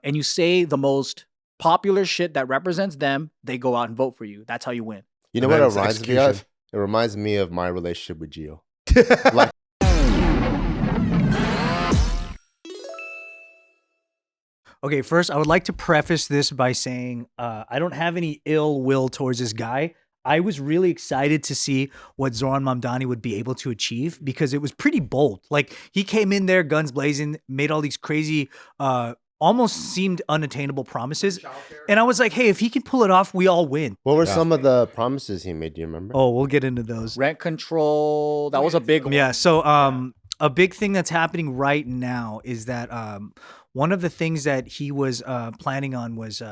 and you say the most popular shit that represents them, they go out and vote for you. That's how you win. You know what it reminds me of? It reminds me of my relationship with Gio. Like, okay, first, I would like to preface this by saying I don't have any ill will towards this guy. I was really excited to see what Zohran Mamdani would be able to achieve because it was pretty bold. Like, he came in there, guns blazing, made all these crazy, almost seemed unattainable promises. And I was like, hey, if he can pull it off, we all win. what were some of the promises he made? Do you remember? Oh, we'll get into those. Rent control, that was a big one. Yeah, so a big thing that's happening right now is that one of the things that he was planning on was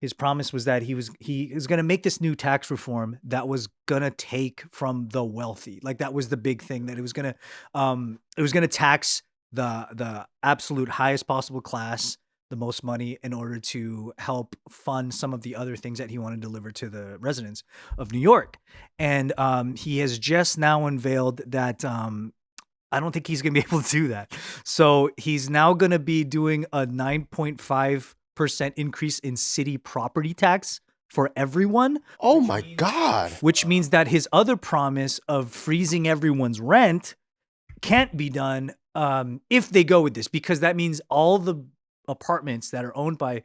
his promise was that he was going to make this new tax reform that was going to take from the wealthy. Like, that was the big thing, that it was going to tax the absolute highest possible class the most money in order to help fund some of the other things that he wanted to deliver to the residents of New York. And he has just now unveiled that I don't think he's going to be able to do that. So he's now going to be doing a 9.5% increase in city property tax for everyone. Oh my God. Which means that his other promise of freezing everyone's rent can't be done if they go with this, because that means all the apartments that are owned by,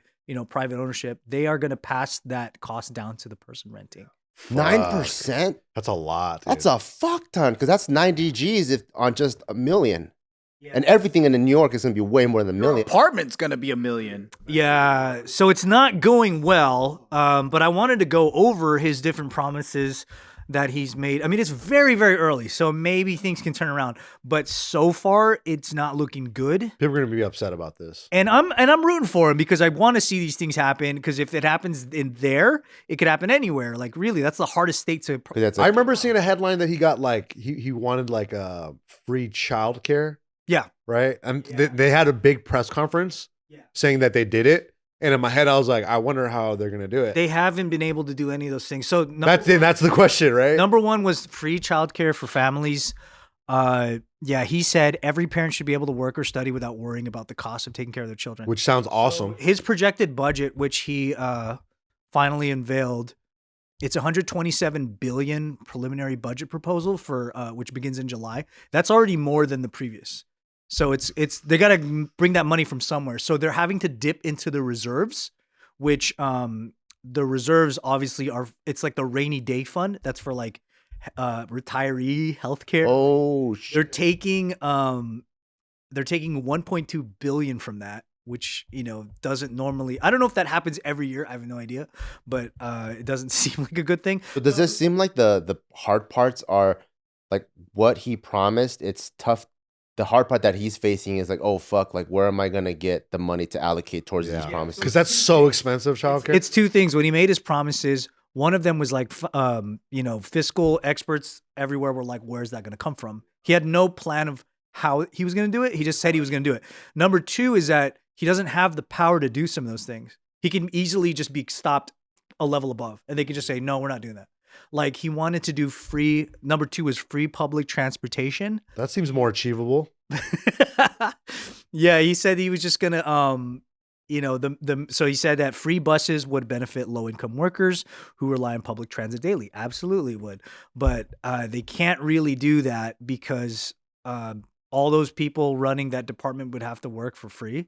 private ownership, they are going to pass that cost down to the person renting. 9%? That's a lot. Dude. That's a fuck ton, because that's 90 G's on just $1 million. Yeah. And everything in New York is going to be way more than $1 million. Apartment's going to be $1 million. Yeah, so it's not going well, but I wanted to go over his different promises that he's made. I mean, it's very, very early, so maybe things can turn around. But so far, it's not looking good. People are going to be upset about this. And I'm rooting for him because I want to see these things happen. Because if it happens in there, it could happen anywhere. Like, really, that's the hardest state to. I remember seeing a headline that he got he wanted a free childcare. Yeah. Right. And they had a big press conference saying that they did it. And in my head, I was like, I wonder how they're going to do it. They haven't been able to do any of those things. So that's the question, right? Number one was free childcare for families. He said every parent should be able to work or study without worrying about the cost of taking care of their children. Which sounds awesome. So his projected budget, which he finally unveiled, it's $127 billion preliminary budget proposal for which begins in July. That's already more than the previous. So they got to bring that money from somewhere. So they're having to dip into the reserves, which the reserves obviously it's like the rainy day fund. That's for retiree healthcare. Oh shit. They're taking $1.2 billion from that, which doesn't normally. I don't know if that happens every year. I have no idea, but it doesn't seem like a good thing. So does this seem like the hard parts are like what he promised? It's tough. The hard part that he's facing is like, oh fuck, like where am I gonna get the money to allocate towards these promises? Because that's so expensive, childcare. It's two things. When he made his promises, one of them was like, fiscal experts everywhere were like, where's that gonna come from? He had no plan of how he was gonna do it. He just said he was gonna do it. Number two is that he doesn't have the power to do some of those things. He can easily just be stopped a level above, and they can just say, no, we're not doing that. Like, he wanted to do free. Number two is free public transportation. That seems more achievable. Yeah, he said he was just gonna, so he said that free buses would benefit low-income workers who rely on public transit daily. Absolutely would, but they can't really do that because all those people running that department would have to work for free,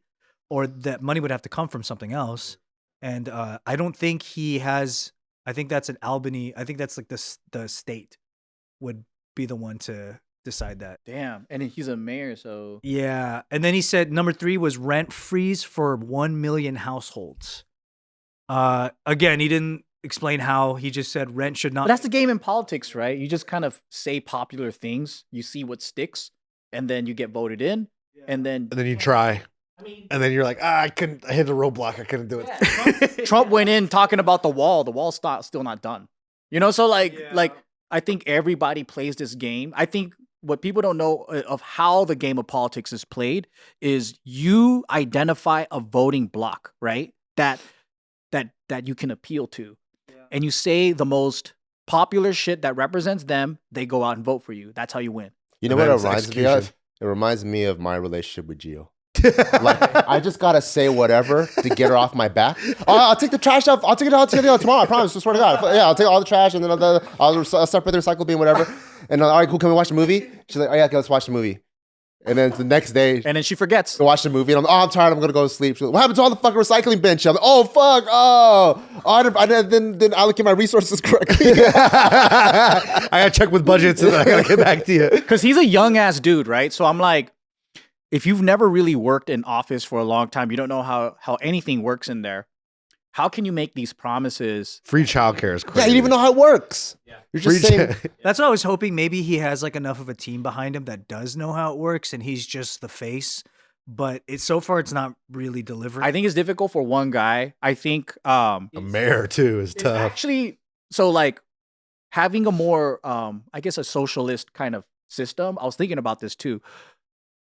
or that money would have to come from something else. And I don't think he has. I think that's an Albany. I think that's like the state would be the one to decide that. Damn. And he's a mayor, so. Yeah. And then he said number three was rent freeze for 1 million households. Again, he didn't explain how. He just said rent should not. But that's the game in politics, right? You just kind of say popular things. You see what sticks, and then you get voted in, and then you try. And then you're like, I hit a roadblock. I couldn't do it. Yeah, Trump went in talking about the wall. The wall's still not done. So I think everybody plays this game. I think what people don't know of how the game of politics is played is you identify a voting block, right? That you can appeal to. Yeah. And you say the most popular shit that represents them, they go out and vote for you. That's how you win. You know what it reminds me of? It reminds me of my relationship with Gio. Like, I just gotta say whatever to get her off my back. Oh, I'll take the trash out. I'll take it out tomorrow. I promise. I swear to God. Yeah, I'll take all the trash and then I'll separate the recycle bin, whatever. And all right, cool. Can we watch the movie? She's like, oh yeah, okay, let's watch the movie. And then the next day, and then she forgets to watch the movie. And I'm like, oh, I'm tired. I'm gonna go to sleep. She's like, what happened to all the fucking recycling bin? I'm like, oh fuck. I didn't allocate my resources correctly. I gotta check with budgets and I gotta get back to you. Because he's a young ass dude, right? So I'm like, if you've never really worked in office for a long time, you don't know how anything works in there. How can you make these promises? Free childcare is crazy. Yeah, you don't even know how it works. Yeah. You're just saying. That's what I was hoping. Maybe he has like enough of a team behind him that does know how it works, and he's just the face. But so far, it's not really delivering. I think it's difficult for one guy. I think a mayor too is tough. Actually, so like having a more, I guess, a socialist kind of system. I was thinking about this too.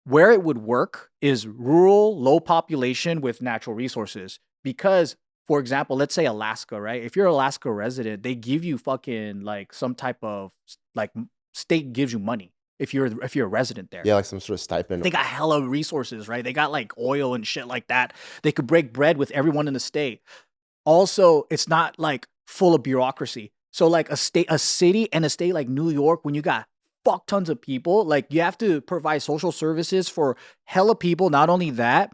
Where it would work is rural, low population with natural resources. Because, for example, let's say Alaska, right? If you're an Alaska resident, they give you fucking like some type of like state gives you money if you're a resident there. Yeah, like some sort of stipend. They got hella resources, right? They got like oil and shit like that. They could break bread with everyone in the state. Also, it's not like full of bureaucracy. So like a city and a state like New York, when you got fuck tons of people, like you have to provide social services for hella people. Not only that,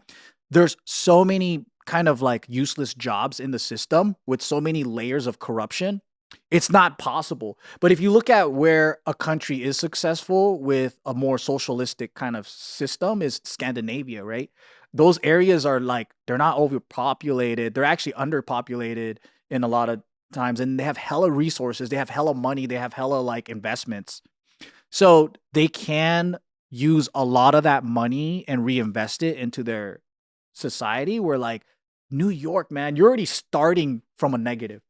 there's so many kind of like useless jobs in the system with so many layers of corruption. It's not possible. But if you look at where a country is successful with a more socialistic kind of system is Scandinavia, right? Those areas are like, they're not overpopulated. They're actually underpopulated in a lot of times. And they have hella resources. They have hella money. They have hella like investments. So they can use a lot of that money and reinvest it into their society, where like New York, man, you're already starting from a negative.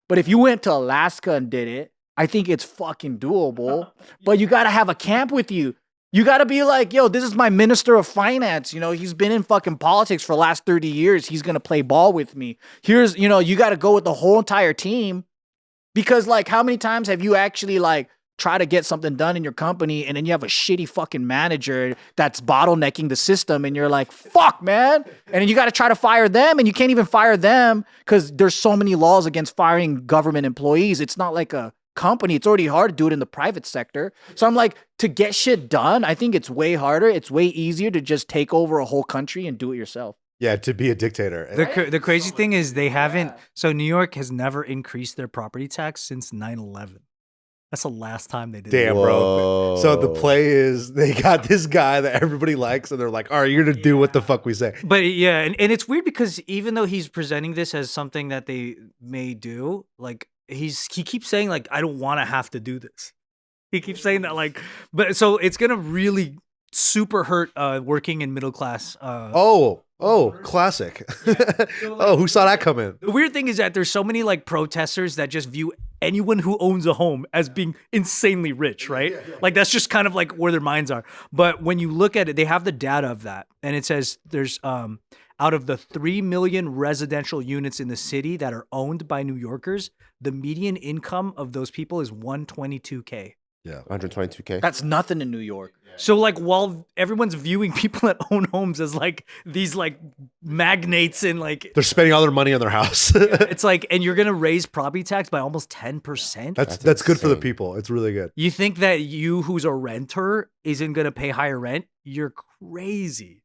But if you went to Alaska and did it, I think it's fucking doable. But you got to have a camp with you. You got to be like, yo, this is my minister of finance. You know, he's been in fucking politics for the last 30 years. He's going to play ball with me. Here's, you know, you got to go with the whole entire team. Because like, how many times have you actually like try to get something done in your company and then you have a shitty fucking manager that's bottlenecking the system and you're like, fuck, man. And then you got to try to fire them and you can't even fire them because there's so many laws against firing government employees. It's not like a company. It's already hard to do it in the private sector. So I'm like, to get shit done, I think it's way harder. It's way easier to just take over a whole country and do it yourself. Yeah, to be a dictator. The crazy thing is they haven't. So New York has never increased their property tax since 9/11. That's the last time they did Damn, it. bro. So the play is they got this guy that everybody likes, and they're like, all right, you're going to do what the fuck we say. But yeah, and it's weird because even though he's presenting this as something that they may do, like he keeps saying like, I don't want to have to do this. He keeps saying that like, but so it's going to really super hurt working in middle class. Classic. Oh, who saw that coming? The weird thing is that there's so many like protesters that just view anyone who owns a home as being insanely rich, right? Like that's just kind of like where their minds are. But when you look at it, they have the data of that. And it says there's out of the 3 million residential units in the city that are owned by New Yorkers, the median income of those people is $122K. Yeah, 122K. That's nothing in New York. So like while everyone's viewing people that own homes as like these like magnates and like they're spending all their money on their house. It's like, and you're gonna raise property tax by almost 10%. That's good for the people. It's really good. You think that you who's a renter isn't gonna pay higher rent? You're crazy.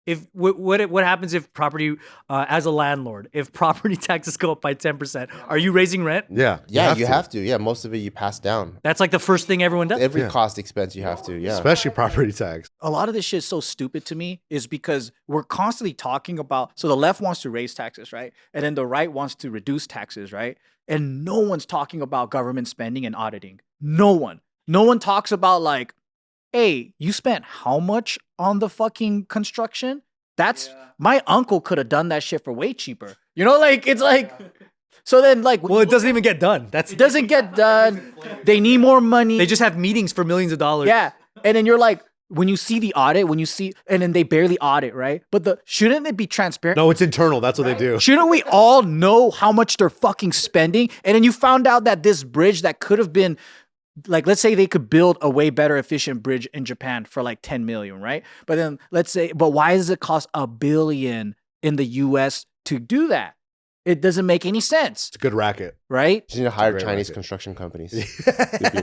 If what happens if property as a landlord, if property taxes go up by 10%, are you raising rent? Yeah, you have to. Yeah, most of it you pass down. That's like the first thing everyone does. Every cost expense you have to. Yeah, especially property tax. A lot of this shit is so stupid to me is because we're constantly talking about. So the left wants to raise taxes, right, and then the right wants to reduce taxes, right, and no one's talking about government spending and auditing. No one talks about like, hey, you spent how much on the fucking construction? That's my uncle could have done that shit for way cheaper. You know, like it's like, so then like, well, it doesn't even get done. It doesn't get done. They need more money. They just have meetings for millions of dollars. Yeah. And then you're like, when you see the audit, and then they barely audit, right? But shouldn't it be transparent? No, it's internal. That's what they do. Shouldn't we all know how much they're fucking spending? And then you found out that this bridge that could have been like let's say they could build a way better efficient bridge in Japan for like 10 million, right? But then but why does it cost $1 billion in the US to do that? It doesn't make any sense, It's a good racket. right? You need to hire great Chinese market. construction companies.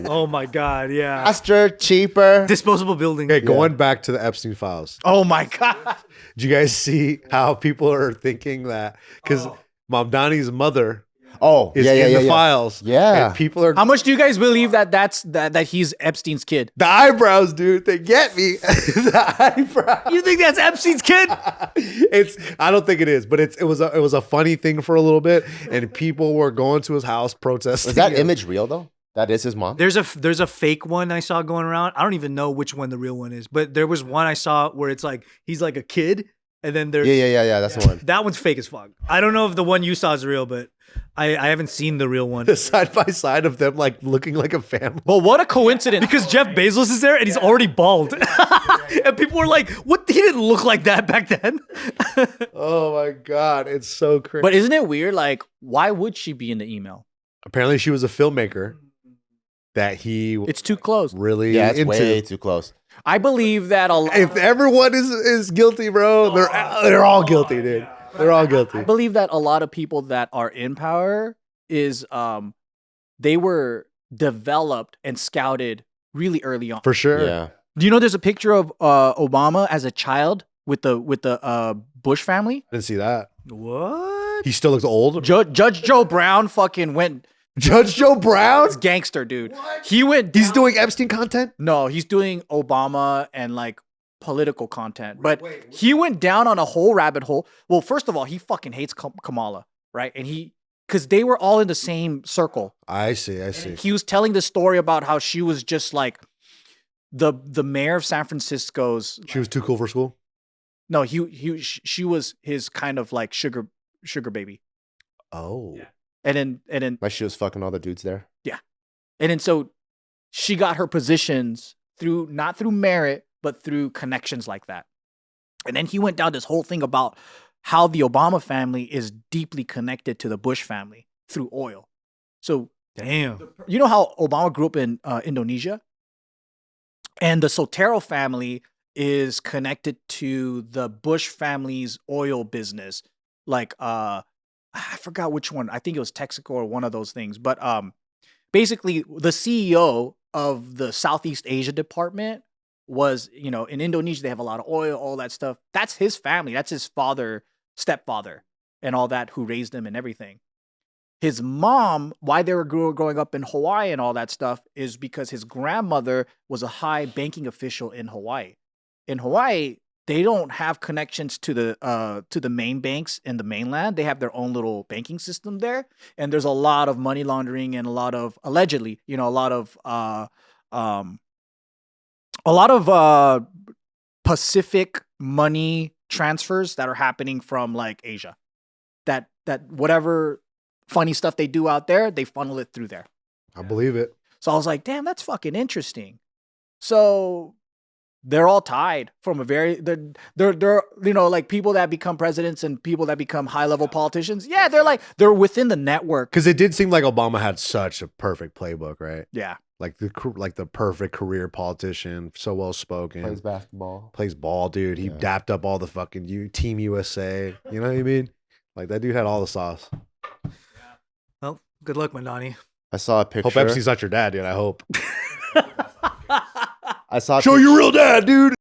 Oh my God, yeah. Faster, cheaper. Disposable building. Okay, going back to the Epstein files. Oh my God. Did you guys see how people are thinking that because Mamdani's mother Oh, is yeah, in yeah, the yeah. files? Yeah. and people are How much do you guys believe that he's Epstein's kid? the eyebrows, dude. They get me. The eyebrows. You think that's Epstein's kid? I don't think it is, but it was a funny thing for a little bit, and people were going to his house protesting. Is that it. image real though? That is his mom. There's a fake one I saw going around. I don't even know which one the real one is, but there was one I saw where it's like he's like a kid, and then there's Yeah. That's the one. that one's fake as fuck. I don't know if the one you saw is real, but I haven't seen the real one. side by side of them like looking like a family? But what a coincidence. Because Jeff Bezos is there and he's already bald. And people were like, what? He didn't look like that back then. Oh my god, it's so crazy. But isn't it weird? Like, why would she be in the email? Apparently, she was a filmmaker that he It's too close. really Yeah, it's into. way too close. I believe that a lot. If everyone is guilty, bro, they're all guilty, dude. They're all guilty. I believe that a lot of people that are in power is they were developed and scouted really early on. For sure. Yeah. Do you know there's a picture of Obama as a child with the Bush family? I didn't see that. What? He still looks old. Judge Joe Brown fucking went Judge Joe Brown? gangster, dude. He went. He's doing Epstein content? No, he's doing Obama and like political content. But he went down on a whole rabbit hole. Well, first of all, he fucking hates Kamala, right? And because they were all in the same circle. I see. He was telling the story about how she was just like the mayor of San Francisco's. She was too cool for school? No, she was his kind of like sugar baby. Oh. And then Like she was fucking all the dudes there. And then so she got her positions not through merit, but through connections like that. And then he went down this whole thing about how the Obama family is deeply connected to the Bush family through oil. So Damn. you know how Obama grew up in Indonesia? And the Sotero family is connected to the Bush family's oil business. Like I forgot which one. I think it was Texaco or one of those things. But basically, the CEO of the Southeast Asia department was, in Indonesia, they have a lot of oil, all that stuff. That's his family. That's his stepfather, and all that, who raised him and everything. His mom, why they were growing up in Hawaii and all that stuff, is because his grandmother was a high banking official in Hawaii. In Hawaii, they don't have connections to the main banks in the mainland. They have their own little banking system there, and there's a lot of money laundering and a lot of allegedly, a lot of Pacific money transfers that are happening from like Asia. That whatever funny stuff they do out there, they funnel it through there. I believe it. So I was like, damn, that's fucking interesting. So they're all tied from a very they're like people that become presidents and people that become high level politicians. Yeah, they're within the network. Because it did seem like Obama had such a perfect playbook, right? Yeah. Like the perfect career politician, so well spoken. Plays basketball. Plays ball, dude. He dapped up all the fucking Team USA. You know what I mean? Like that dude had all the sauce. Well, good luck, Mamdani. I saw a picture. Hope Epstein's not your dad, dude. I hope. I saw. Show your real dad, dude.